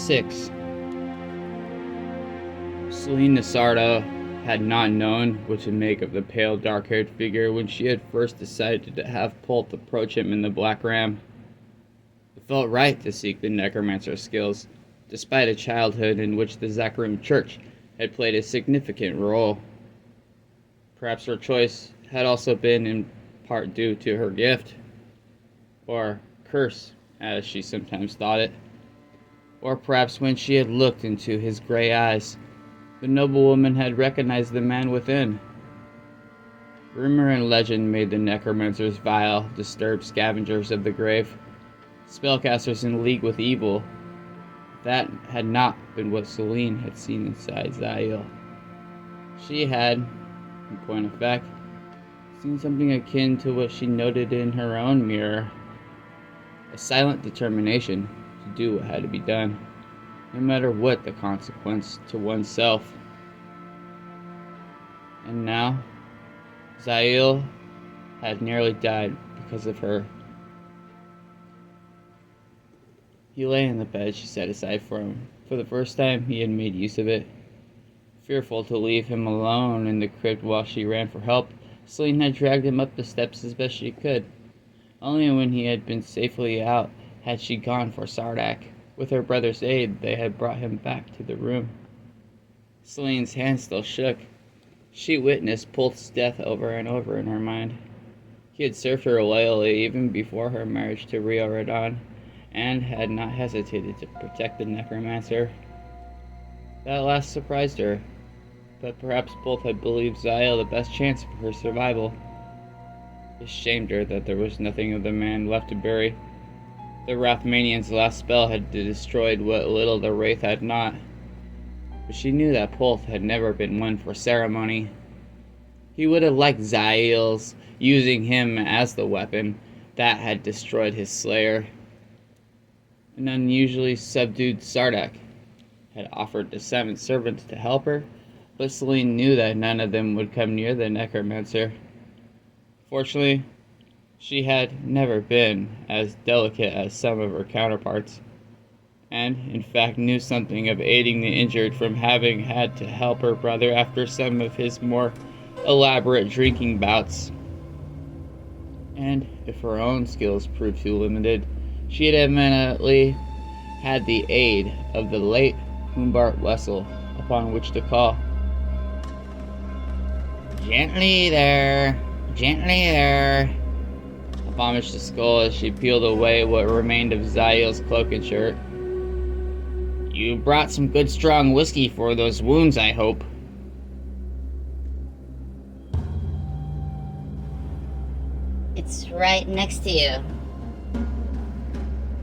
6. Celine Nasarda had not known what to make of the pale, dark-haired figure when she had first decided to have Pult approach him in the Black Ram. It felt right to seek the necromancer's skills, despite a childhood in which the Zakarim Church had played a significant role. Perhaps her choice had also been in part due to her gift, or curse, as she sometimes thought it. Or perhaps when she had looked into his gray eyes, the noblewoman had recognized the man within. Rumor and legend made the necromancers vile, disturbed scavengers of the grave, spellcasters in league with evil. That had not been what Celine had seen inside Zael. She had, in point of fact, seen something akin to what she noted in her own mirror. A silent determination to do what had to be done, no matter what the consequence to oneself. And now, Zael had nearly died because of her. He lay in the bed she set aside for him. For the first time, he had made use of it. Fearful to leave him alone in the crypt while she ran for help, Celine had dragged him up the steps as best she could. Only when he had been safely out had she gone for Sardak. With her brother's aid, they had brought him back to the room. Celine's hand still shook. She witnessed Pult's death over and over in her mind. He had served her loyally even before her marriage to Rio Radon, and had not hesitated to protect the necromancer. That last surprised her, but perhaps Pult had believed Zael the best chance for her survival. It shamed her that there was nothing of the man left to bury. The Wrathmanian's last spell had destroyed what little the Wraith had not, but she knew that Pult had never been one for ceremony. He would have liked Zael's using him as the weapon that had destroyed his slayer. An unusually subdued Sardak had offered to summon servants to help her, but Celine knew that none of them would come near the necromancer. Fortunately, she had never been as delicate as some of her counterparts, and in fact knew something of aiding the injured from having had to help her brother after some of his more elaborate drinking bouts. And if her own skills proved too limited, she had evidently had the aid of the late Humbart Wessel upon which to call. "Gently there, gently there," abomished the skull as she peeled away what remained of Zael's cloak and shirt. "You brought some good strong whiskey for those wounds, I hope." It's right next to you.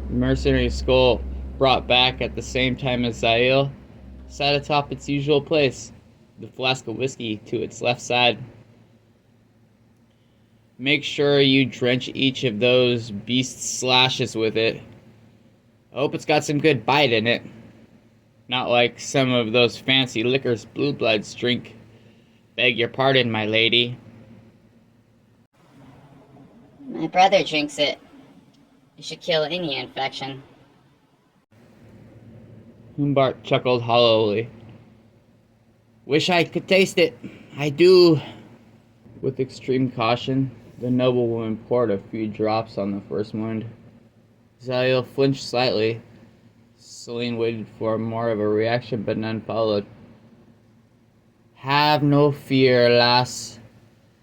The mercenary skull, brought back at the same time as Zael, sat atop its usual place, the flask of whiskey to its left side. "Make sure you drench each of those beast's slashes with it. I hope it's got some good bite in it. Not like some of those fancy liquors blue bloods drink. Beg your pardon, my lady." My brother drinks it. It should kill any infection. Humbart chuckled hollowly. "Wish I could taste it. I do." With extreme caution, the noblewoman poured a few drops on the first wound. Zael flinched slightly. Celine waited for more of a reaction, but none followed. "Have no fear, lass,"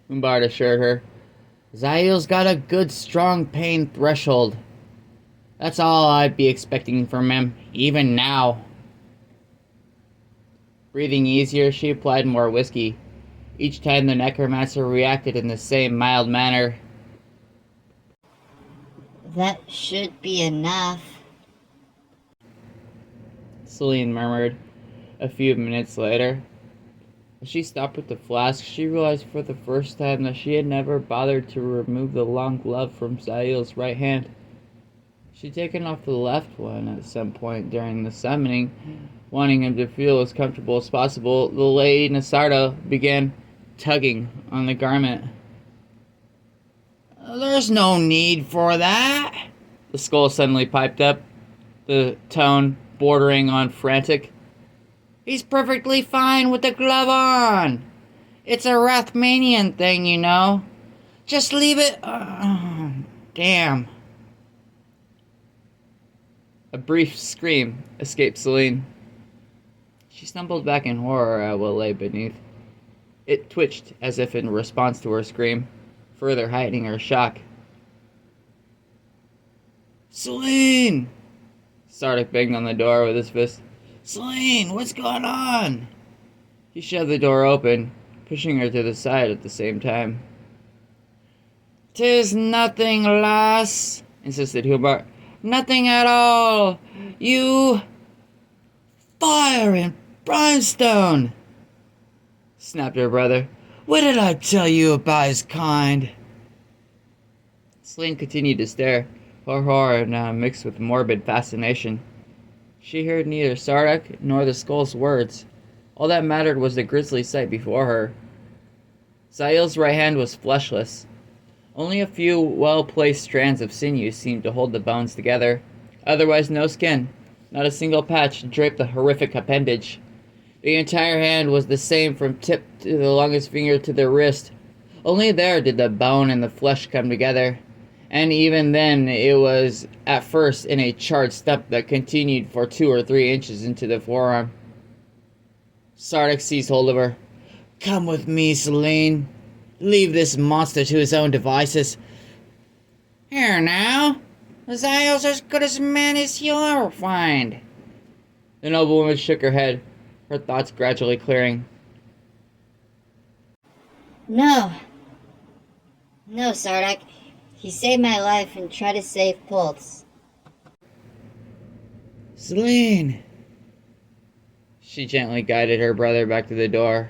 Humbart assured her. "Zael's got a good, strong pain threshold. That's all I'd be expecting from him, even now." Breathing easier, she applied more whiskey. Each time the necromancer reacted in the same mild manner. That should be enough. Celine murmured a few minutes later. As she stopped with the flask, she realized for the first time that she had never bothered to remove the long glove from Zael's right hand. She'd taken off the left one at some point during the summoning. Wanting him to feel as comfortable as possible, the Lady Nasarda began tugging on the garment. "There's no need for that," the skull suddenly piped up, the tone bordering on frantic. He's perfectly fine with the glove on. It's a Rathmanian thing, you know. Just leave it. Damn. A brief scream escaped Celine. She stumbled back in horror at what lay beneath. It twitched as if in response to her scream, further heightening her shock. Celine! Sardik banged on the door with his fist. Celine, what's going on? He shoved the door open, pushing her to the side at the same time. "'Tis nothing, lass," insisted Hubert. "Nothing at all. You..." "Fire and brimstone!" snapped her brother. "What did I tell you about his kind?" Celine continued to stare, her horror now mixed with morbid fascination. She heard neither Sardik nor the skull's words. All that mattered was the grisly sight before her. Zail's right hand was fleshless. Only a few well-placed strands of sinew seemed to hold the bones together. Otherwise, no skin. Not a single patch draped the horrific appendage. The entire hand was the same from tip to the longest finger to the wrist. Only there did the bone and the flesh come together. And even then, it was at first in a charred stump that continued for 2 or 3 inches into the forearm. Sardik seized hold of her. "Come with me, Celine. Leave this monster to his own devices." "Here now, Zail's as good as a man as you'll ever find." The noblewoman shook her head, her thoughts gradually clearing. No. No, Sardik. He saved my life and tried to save Pult's. Celine. She gently guided her brother back to the door.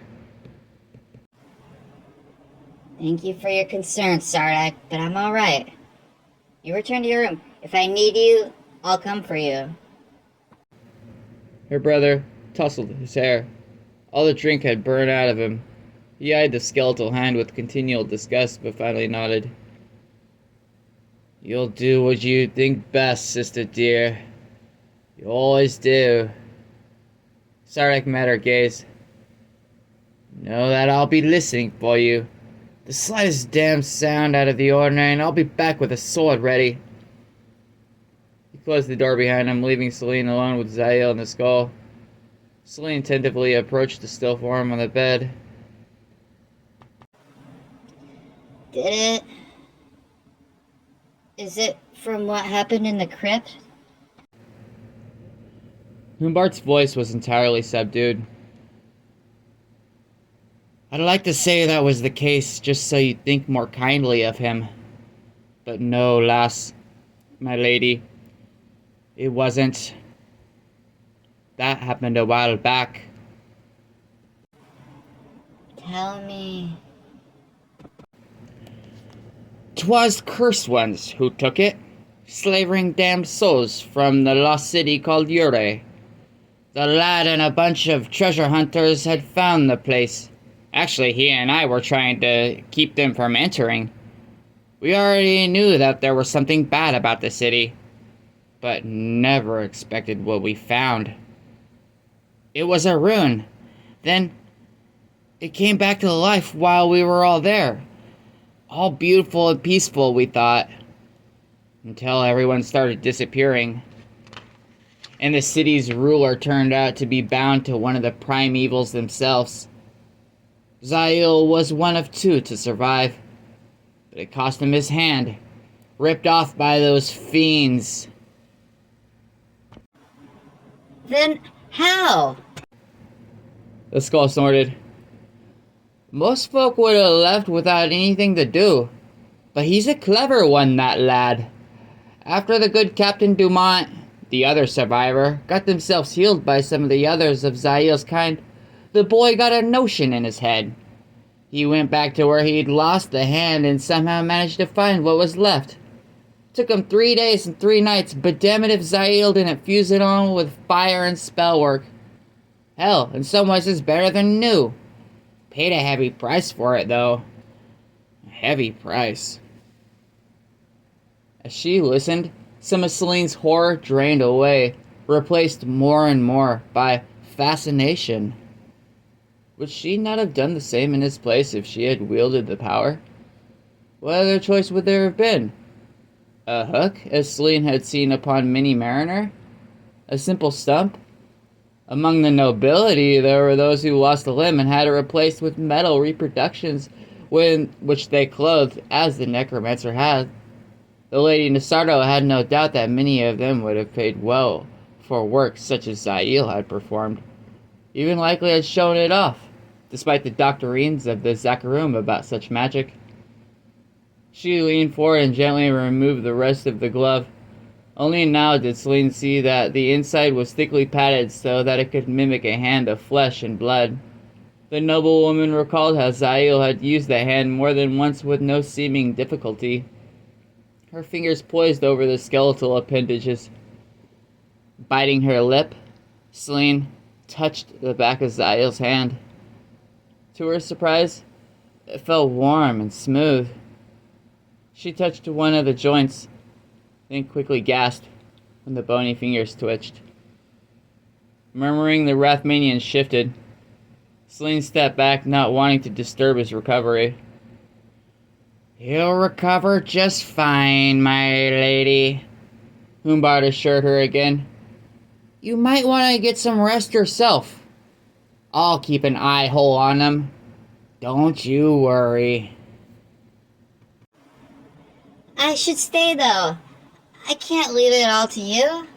Thank you for your concern, Sardik, but I'm alright. You return to your room. If I need you, I'll come for you. Her brother tousled his hair. All the drink had burned out of him. He eyed the skeletal hand with continual disgust, but finally nodded. "You'll do what you think best, sister dear. You always do." Sardik met her gaze. "Know that I'll be listening for you. The slightest damn sound out of the ordinary, and I'll be back with a sword ready." He closed the door behind him, leaving Celine alone with Zail and the skull. Celine attentively approached the still form on the bed. Did it? Is it from what happened in the crypt? Humbart's voice was entirely subdued. "I'd like to say that was the case, just so you'd think more kindly of him. But no, lass, my lady, it wasn't. That happened a while back." Tell me. "'Twas cursed ones who took it, slavering damned souls from the lost city called Ure. The lad and a bunch of treasure hunters had found the place. Actually, he and I were trying to keep them from entering. We already knew that there was something bad about the city, but never expected what we found. It was a ruin. Then it came back to life while we were all there. All beautiful and peaceful, we thought, until everyone started disappearing. And the city's ruler turned out to be bound to one of the primevals themselves. Zail was one of 2 to survive, but it cost him his hand, ripped off by those fiends." Then how? The skull snorted. "Most folk would have left without anything to do, but he's a clever one, that lad. After the good Captain Dumont, the other survivor, got themselves healed by some of the others of Zail's kind, the boy got a notion in his head. He went back to where he'd lost the hand and somehow managed to find what was left. Took him 3 days and 3 nights, but damn it if Zail didn't fuse it on with fire and spell work. Hell, in some ways it's better than new. Paid a heavy price for it, though. A heavy price." As she listened, some of Celine's horror drained away, replaced more and more by fascination. Would she not have done the same in his place if she had wielded the power? What other choice would there have been? A hook, as Celine had seen upon Minnie Mariner? A simple stump? Among the nobility, there were those who lost a limb and had it replaced with metal reproductions which they clothed, as the necromancer had. The Lady Nasardo had no doubt that many of them would have paid well for work such as Zael had performed, even likely had shown it off, despite the doctrines of the Zakarum about such magic. She leaned forward and gently removed the rest of the glove. Only now did Celine see that the inside was thickly padded so that it could mimic a hand of flesh and blood. The noblewoman recalled how Zael had used the hand more than once with no seeming difficulty. Her fingers poised over the skeletal appendages. Biting her lip, Celine touched the back of Zael's hand. To her surprise, it felt warm and smooth. She touched one of the joints, then quickly gasped when the bony fingers twitched. Murmuring, the Rathmanian shifted. Celine stepped back, not wanting to disturb his recovery. "You'll recover just fine, my lady," Humbard assured her again. "You might want to get some rest yourself. I'll keep an eye hole on them. Don't you worry." I should stay, though. I can't leave it all to you.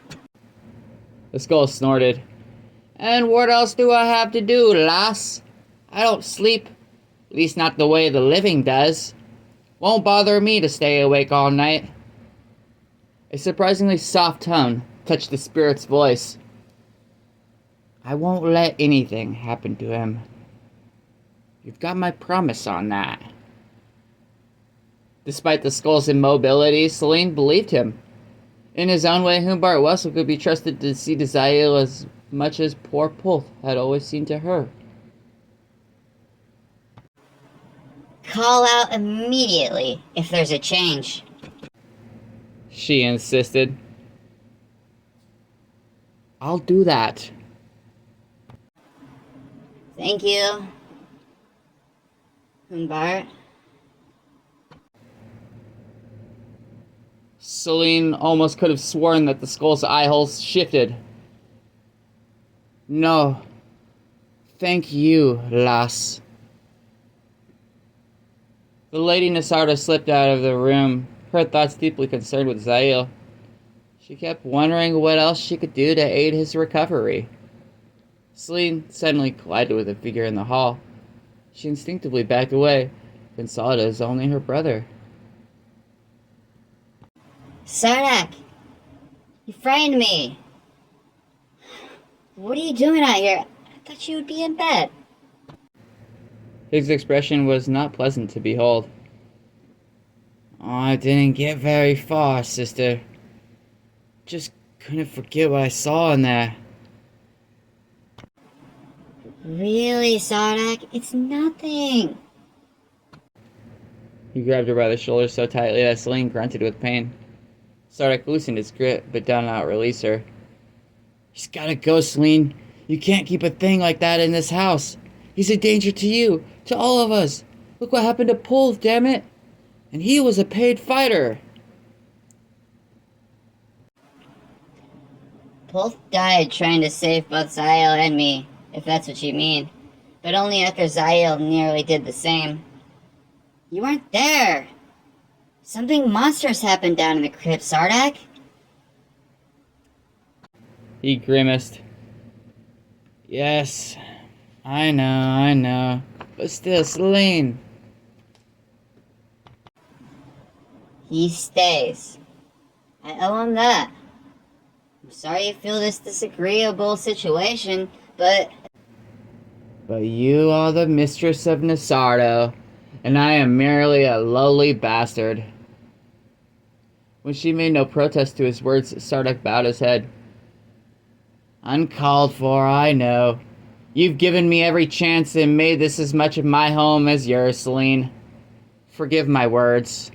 The skull snorted. "And what else do I have to do, lass? I don't sleep. At least not the way the living does. Won't bother me to stay awake all night." A surprisingly soft tone touched the spirit's voice. "I won't let anything happen to him. You've got my promise on that." Despite the skull's immobility, Celine believed him. In his own way, Humbart Wessel could be trusted to see to Zael as much as poor Pulth had always seen to her. Call out immediately if there's a change. She insisted. "I'll do that." Thank you, Humbart. Celine almost could have sworn that the skull's eye holes shifted. "No. Thank you, lass." The Lady Nasarda slipped out of the room, her thoughts deeply concerned with Zael. She kept wondering what else she could do to aid his recovery. Celine suddenly collided with a figure in the hall. She instinctively backed away, then saw it as only her brother. Sardak, you frightened me. What are you doing out here? I thought you would be in bed. His expression was not pleasant to behold. "I didn't get very far, sister. Just couldn't forget what I saw in there." Really, Sardak? It's nothing. He grabbed her by the shoulder so tightly that Celine grunted with pain. Sardak loosened his grip, but did not release her. "He's gotta go, Celine. You can't keep a thing like that in this house. He's a danger to you, to all of us. Look what happened to Pulth, damn it. And he was a paid fighter." Pulth died trying to save both Zael and me, if that's what you mean. But only after Zael nearly did the same. You weren't there. Something monstrous happened down in the crypt, Sardak. He grimaced. "Yes, I know. But still, Celine." He stays. I owe him that. I'm sorry you feel this disagreeable situation, but "But you are the mistress of Nasardo, and I am merely a lowly bastard." When she made no protest to his words, Sardak bowed his head. "Uncalled for, I know. You've given me every chance and made this as much of my home as yours, Celine. Forgive my words."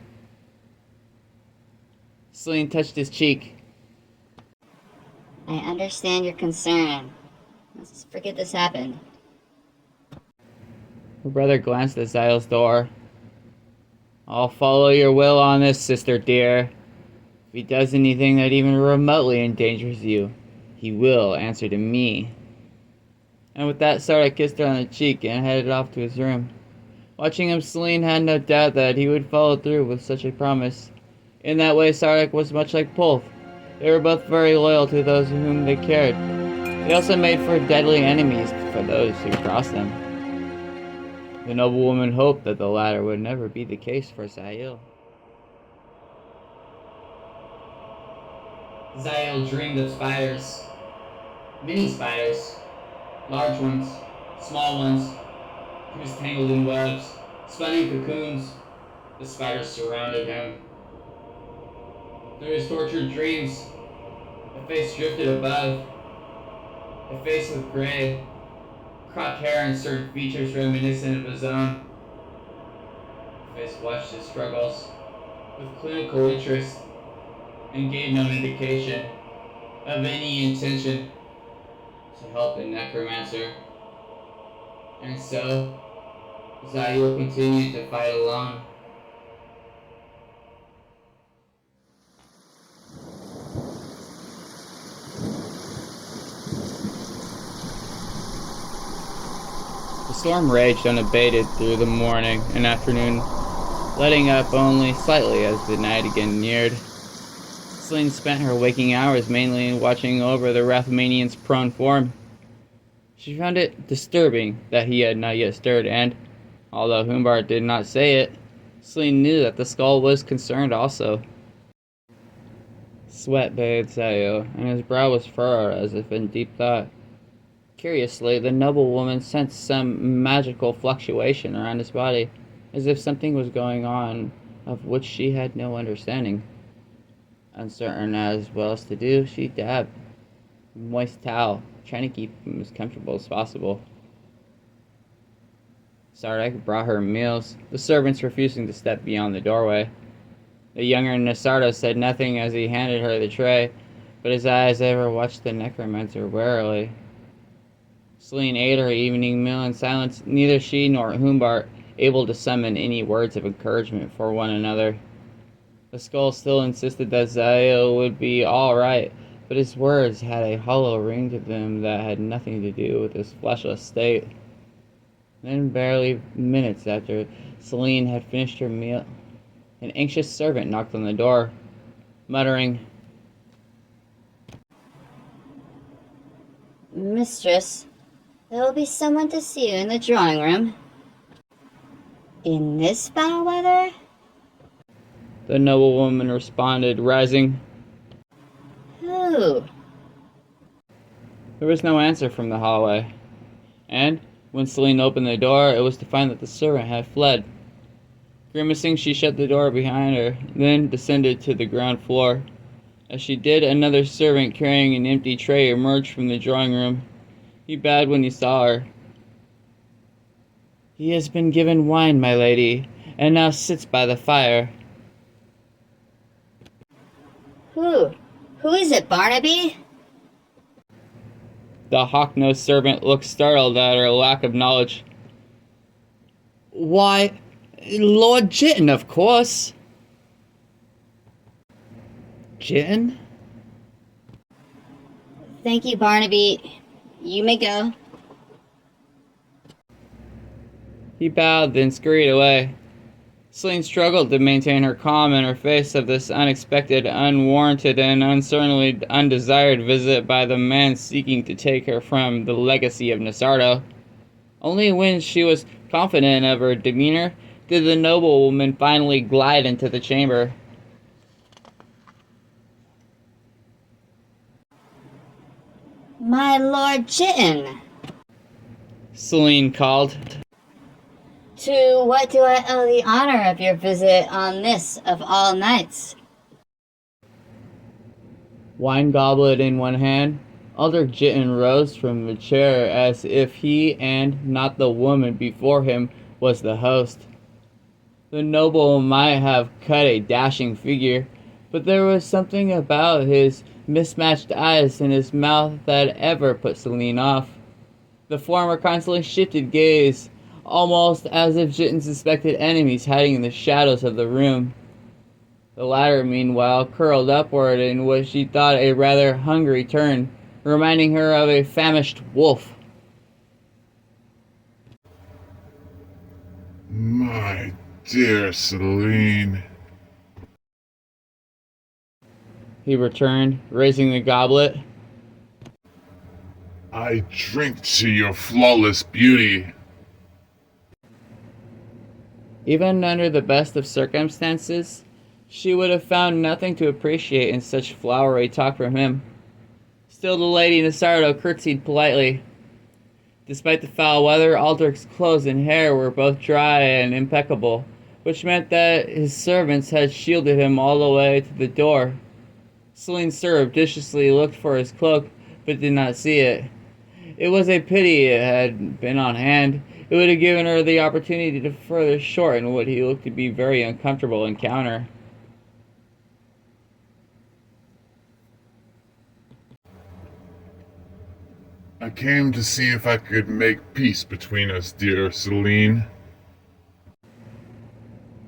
Celine touched his cheek. I understand your concern. Let's forget this happened. Her brother glanced at Zael's door. I'll follow your will on this, sister dear. If he does anything that even remotely endangers you, he will answer to me. And with that, Sarda kissed her on the cheek and headed off to his room. Watching him, Celine had no doubt that he would follow through with such a promise. In that way, Sardak was much like Polf. They were both very loyal to those whom they cared. They also made for deadly enemies for those who crossed them. The noblewoman hoped that the latter would never be the case for Zael. Zael dreamed of spiders. Many spiders. Large ones, small ones. He was tangled in webs, spun in cocoons. The spiders surrounded him. Through his tortured dreams, a face drifted above. A face with gray, cropped hair and certain features reminiscent of his own. The face watched his struggles with clinical interest and gave no indication of any intention to help the necromancer. And so, Zael continued to fight alone. The storm raged unabated through the morning and afternoon, letting up only slightly as the night again neared. Celine spent her waking hours mainly in watching over the Rathmanian's prone form. She found it disturbing that he had not yet stirred, and, although Humbart did not say it, Celine knew that the skull was concerned also. Sweat bathed Zael, and his brow was furrowed as if in deep thought. Curiously, the noblewoman sensed some magical fluctuation around his body, as if something was going on of which she had no understanding. Uncertain as what else to do, she dabbed a moist towel, trying to keep him as comfortable as possible. Sardak brought her meals, the servants refusing to step beyond the doorway. The younger Nasardo said nothing as he handed her the tray, but his eyes ever watched the necromancer warily. Celine ate her evening meal in silence, neither she nor Humbart able to summon any words of encouragement for one another. The skull still insisted that Zael would be all right, but his words had a hollow ring to them that had nothing to do with his fleshless state. Then, barely minutes after Celine had finished her meal, an anxious servant knocked on the door, muttering, Mistress, there will be someone to see you in the drawing room. In this foul weather? The noblewoman responded, rising. Who? There was no answer from the hallway, and when Celine opened the door, it was to find that the servant had fled. Grimacing, she shut the door behind her, then descended to the ground floor. As she did, another servant carrying an empty tray emerged from the drawing room. He bowed when he saw her. He has been given wine, my lady, and now sits by the fire. Who? Who is it, Barnaby? The hawk-nosed servant looked startled at her lack of knowledge. Why, Lord Jitton, of course. Jitton? Thank you, Barnaby. You may go. He bowed, then scurried away. Celine struggled to maintain her calm in her face of this unexpected, unwarranted, and uncertainly undesired visit by the man seeking to take her from the legacy of Nasardo. Only when she was confident of her demeanor did the noblewoman finally glide into the chamber. My Lord Jitton! Celine called. To what do I owe the honor of your visit on this of all nights? Wine goblet in one hand, Aldrich Jitton rose from the chair as if he and not the woman before him was the host. The noble might have cut a dashing figure, but there was something about his mismatched eyes in his mouth that ever put Celine off. The former constantly shifted gaze, almost as if Jitten suspected enemies hiding in the shadows of the room. The latter, meanwhile, curled upward in what she thought a rather hungry turn, reminding her of a famished wolf. My dear Celine, He returned, raising the goblet. I drink to your flawless beauty. Even under the best of circumstances, she would have found nothing to appreciate in such flowery talk from him. Still, the lady Nasardo curtsied politely. Despite the foul weather, Aldrich's clothes and hair were both dry and impeccable, which meant that his servants had shielded him all the way to the door. Celine surreptitiously looked for his cloak, but did not see it. It was a pity it had been on hand. It would have given her the opportunity to further shorten what he looked to be a very uncomfortable encounter. I came to see if I could make peace between us, dear Celine.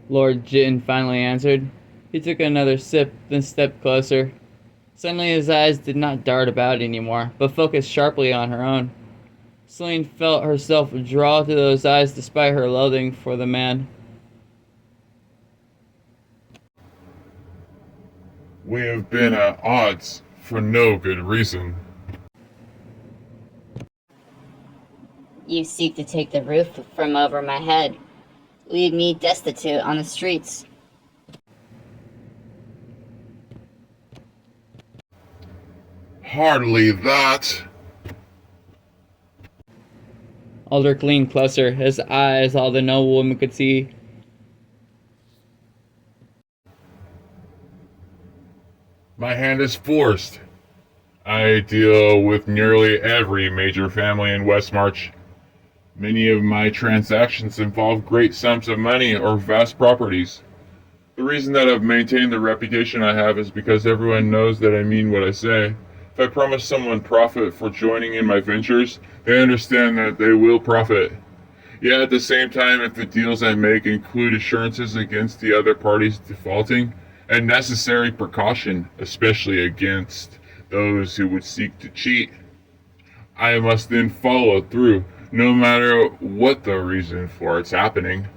Lord Jitten finally answered. He took another sip, then stepped closer. Suddenly his eyes did not dart about anymore, but focused sharply on her own. Celine felt herself draw to those eyes despite her loathing for the man. We have been at odds for no good reason. You seek to take the roof from over my head. Leave me destitute on the streets. Hardly that. Aldrich leaned closer, his eyes all the noble woman could see. My hand is forced. I deal with nearly every major family in Westmarch. Many of my transactions involve great sums of money or vast properties. The reason that I've maintained the reputation I have is because everyone knows that I mean what I say. If I promise someone profit for joining in my ventures, they understand that they will profit. Yet at the same time, if the deals I make include assurances against the other parties defaulting, and necessary precaution, especially against those who would seek to cheat, I must then follow through, no matter what the reason for its happening.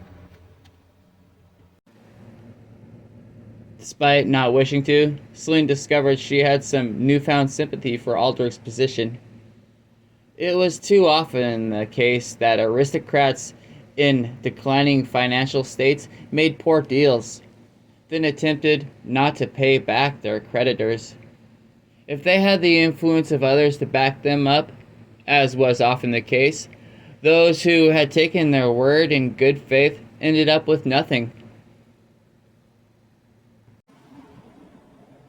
Despite not wishing to, Celine discovered she had some newfound sympathy for Aldrich's position. It was too often the case that aristocrats in declining financial states made poor deals, then attempted not to pay back their creditors. If they had the influence of others to back them up, as was often the case, those who had taken their word in good faith ended up with nothing.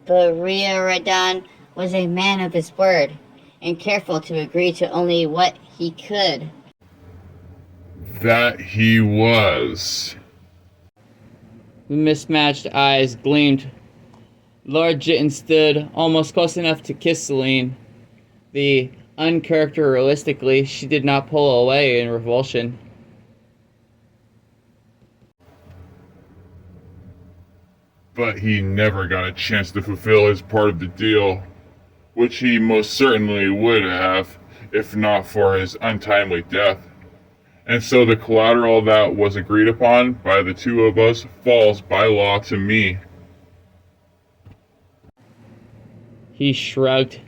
But Riordan was a man of his word, and careful to agree to only what he could. That he was. The mismatched eyes gleamed. Lord Jitten stood almost close enough to kiss Celine. The uncharacteristically, she did not pull away in revulsion. But he never got a chance to fulfill his part of the deal, which he most certainly would have if not for his untimely death. And so the collateral that was agreed upon by the two of us falls by law to me. He shrugged.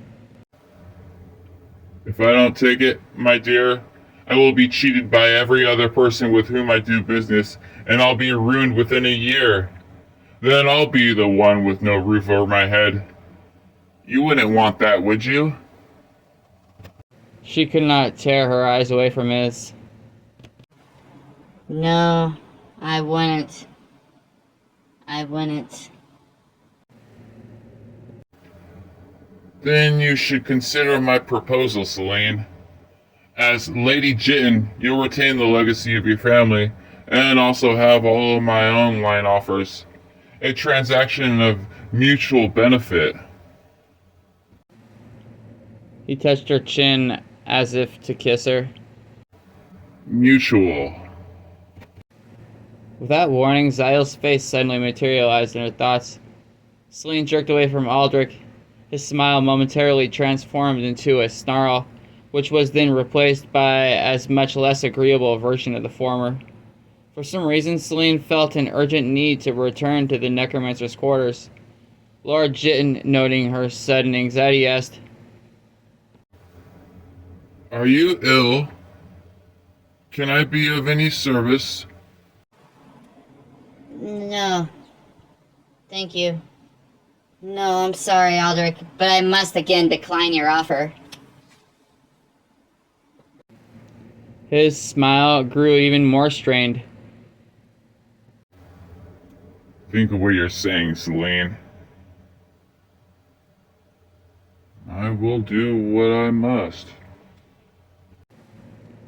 If I don't take it, my dear, I will be cheated by every other person with whom I do business, and I'll be ruined within a year. Then I'll be the one with no roof over my head. You wouldn't want that, would you? She could not tear her eyes away from his. No, I wouldn't. I wouldn't. Then you should consider my proposal, Celine. As Lady Jitten, you'll retain the legacy of your family, and also have all of my own line offers. A transaction of mutual benefit. He touched her chin as if to kiss her. Mutual. Without warning, Zael's face suddenly materialized in her thoughts. Celine jerked away from Aldrich. His smile momentarily transformed into a snarl, which was then replaced by as much less agreeable version of the former. For some reason, Celine felt an urgent need to return to the necromancer's quarters. Lord Jitten, noting her sudden anxiety, asked, Are you ill? Can I be of any service? No. Thank you. No, I'm sorry, Aldrich, but I must again decline your offer. His smile grew even more strained. Think of what you're saying, Celine. I will do what I must.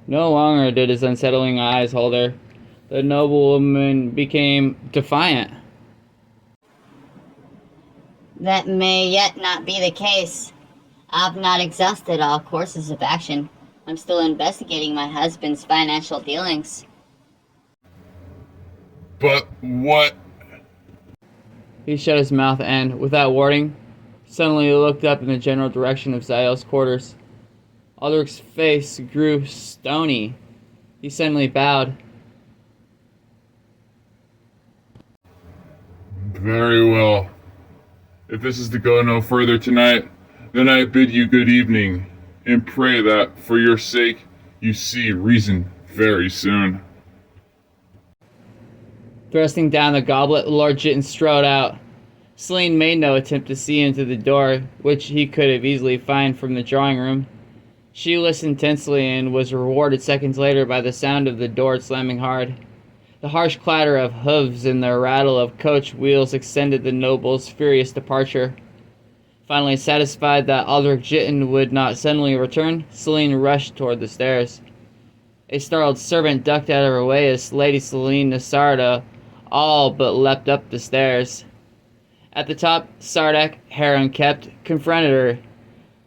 No longer did his unsettling eyes hold her. The noblewoman became defiant. That may yet not be the case. I've not exhausted all courses of action. I'm still investigating my husband's financial dealings. But what? He shut his mouth and, without warning, suddenly looked up in the general direction of Zael's quarters. Aldrich's face grew stony. He suddenly bowed. Very well. If this is to go no further tonight, then I bid you good evening, and pray that, for your sake, you see reason very soon. Thrusting down the goblet, Lord Jitten strode out. Celine made no attempt to see into the door, which he could have easily found from the drawing room. She listened tensely and was rewarded seconds later by the sound of the door slamming hard. The harsh clatter of hooves and the rattle of coach wheels extended the noble's furious departure. Finally satisfied that Aldrich Jitten would not suddenly return, Celine rushed toward the stairs. A startled servant ducked out of her way as Lady Celine Nasarda all but leapt up the stairs. At the top, Sardak, hair unkempt, confronted her.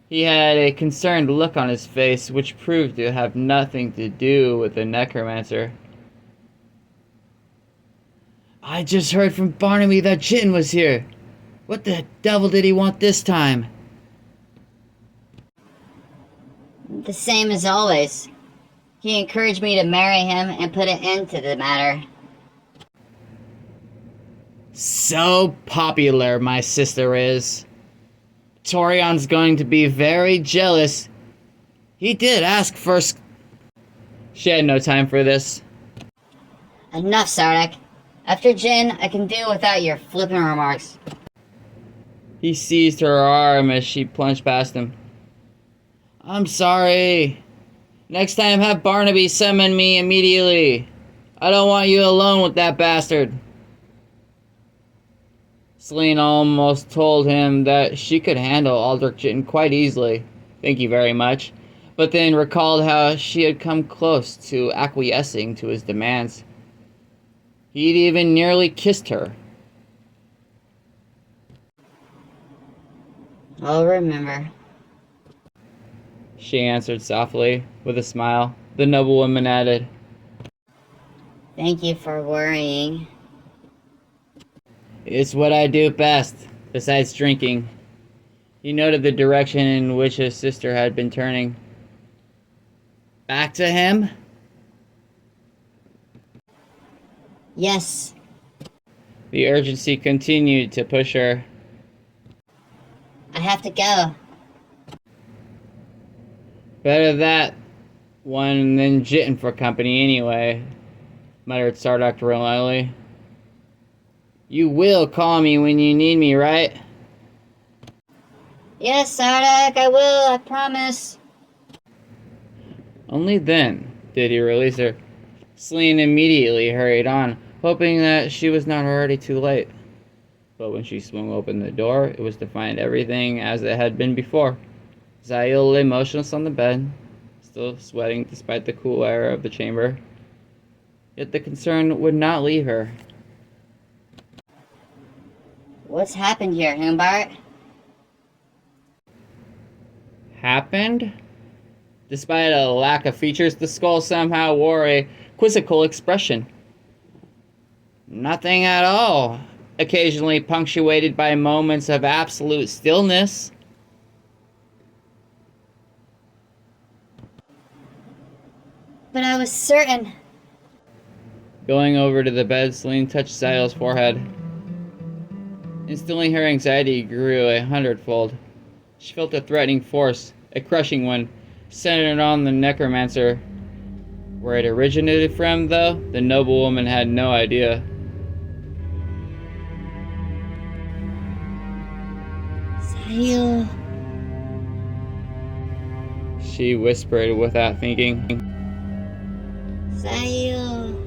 He had a concerned look on his face, which proved to have nothing to do with the necromancer. I just heard from Barnaby that Jitten was here. What the devil did he want this time? The same as always. He encouraged me to marry him and put an end to the matter. So popular, my sister is. Torion's going to be very jealous. He did ask first. She had no time for this. Enough, Sardak. After Jin, I can do without your flippant remarks. He seized her arm as she plunged past him. I'm sorry. Next time have Barnaby summon me immediately. I don't want you alone with that bastard. Celine almost told him that she could handle Aldrich Jitten quite easily. Thank you very much. But then recalled how she had come close to acquiescing to his demands. He'd even nearly kissed her. I'll remember. She answered softly, with a smile. The noblewoman added, Thank you for worrying. It's what I do best, besides drinking. He noted the direction in which his sister had been turning. Back to him? Yes. The urgency continued to push her. I have to go. Better that one than Jitten for company anyway, muttered Sardak reluctantly. You will call me when you need me, right? Yes, Sardak, I will, I promise. Only then did he release her. Celine immediately hurried on, hoping that she was not already too late. But when she swung open the door, it was to find everything as it had been before. Zael lay motionless on the bed, still sweating despite the cool air of the chamber. Yet the concern would not leave her. What's happened here, Humbart? happened? Despite a lack of features, the skull somehow wore a quizzical expression. Nothing at all, occasionally punctuated by moments of absolute stillness. But I was certain. Going over to the bed, Celine touched Zayel's forehead. Instantly, her anxiety grew 100-fold. She felt a threatening force, a crushing one, centered on the necromancer. Where it originated from, though, the noblewoman had no idea. Zael. She whispered without thinking. Zael.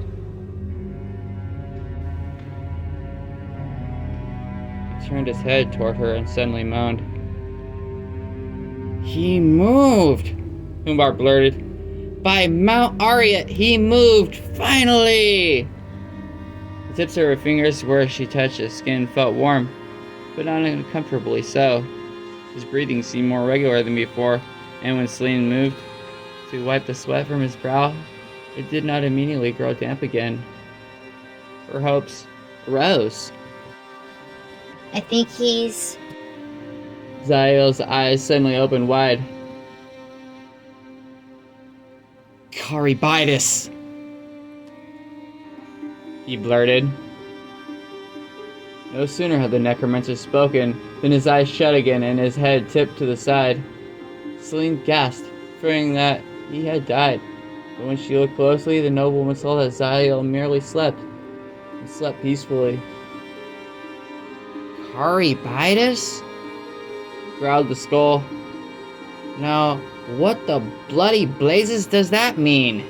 He turned his head toward her and suddenly moaned. He moved, Umbar blurted. By Mount Arya, he moved, finally! The tips of her fingers where she touched his skin felt warm, but not uncomfortably so. His breathing seemed more regular than before, and when Celine moved to wipe the sweat from his brow, it did not immediately grow damp again. Her hopes rose. I think he's... Zael's eyes suddenly opened wide. Caribitis, he blurted. No sooner had the necromancer spoken than his eyes shut again and his head tipped to the side. Celine gasped, fearing that he had died. But when she looked closely, the noblewoman saw that Zael merely slept, and slept peacefully. Caribitis? Growled the skull. Now, what the bloody blazes does that mean?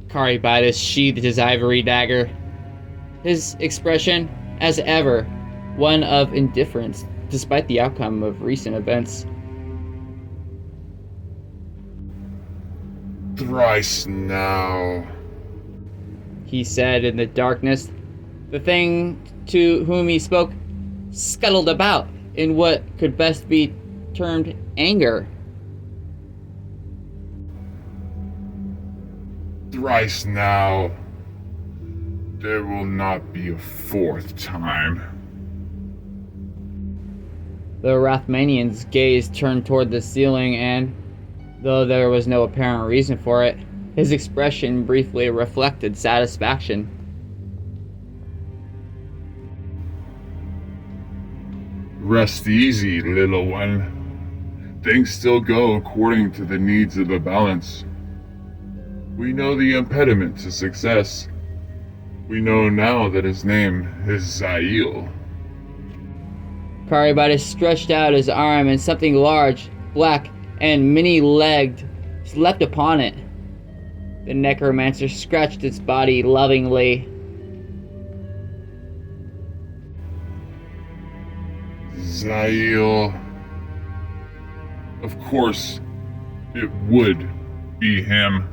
Caribitis sheathed his ivory dagger. His expression, as ever, one of indifference, despite the outcome of recent events. Thrice now, He said in the darkness. The thing to whom he spoke scuttled about in what could best be termed anger. Thrice now. There will not be a fourth time. The Rathmanian's gaze turned toward the ceiling and, though there was no apparent reason for it, his expression briefly reflected satisfaction. Rest easy, little one. Things still go according to the needs of the balance. We know the impediment to success. We know now that his name is Zael. Caribitis stretched out his arm and something large, black, and many-legged leapt upon it. The necromancer scratched its body lovingly. Zael. Of course, it would be him.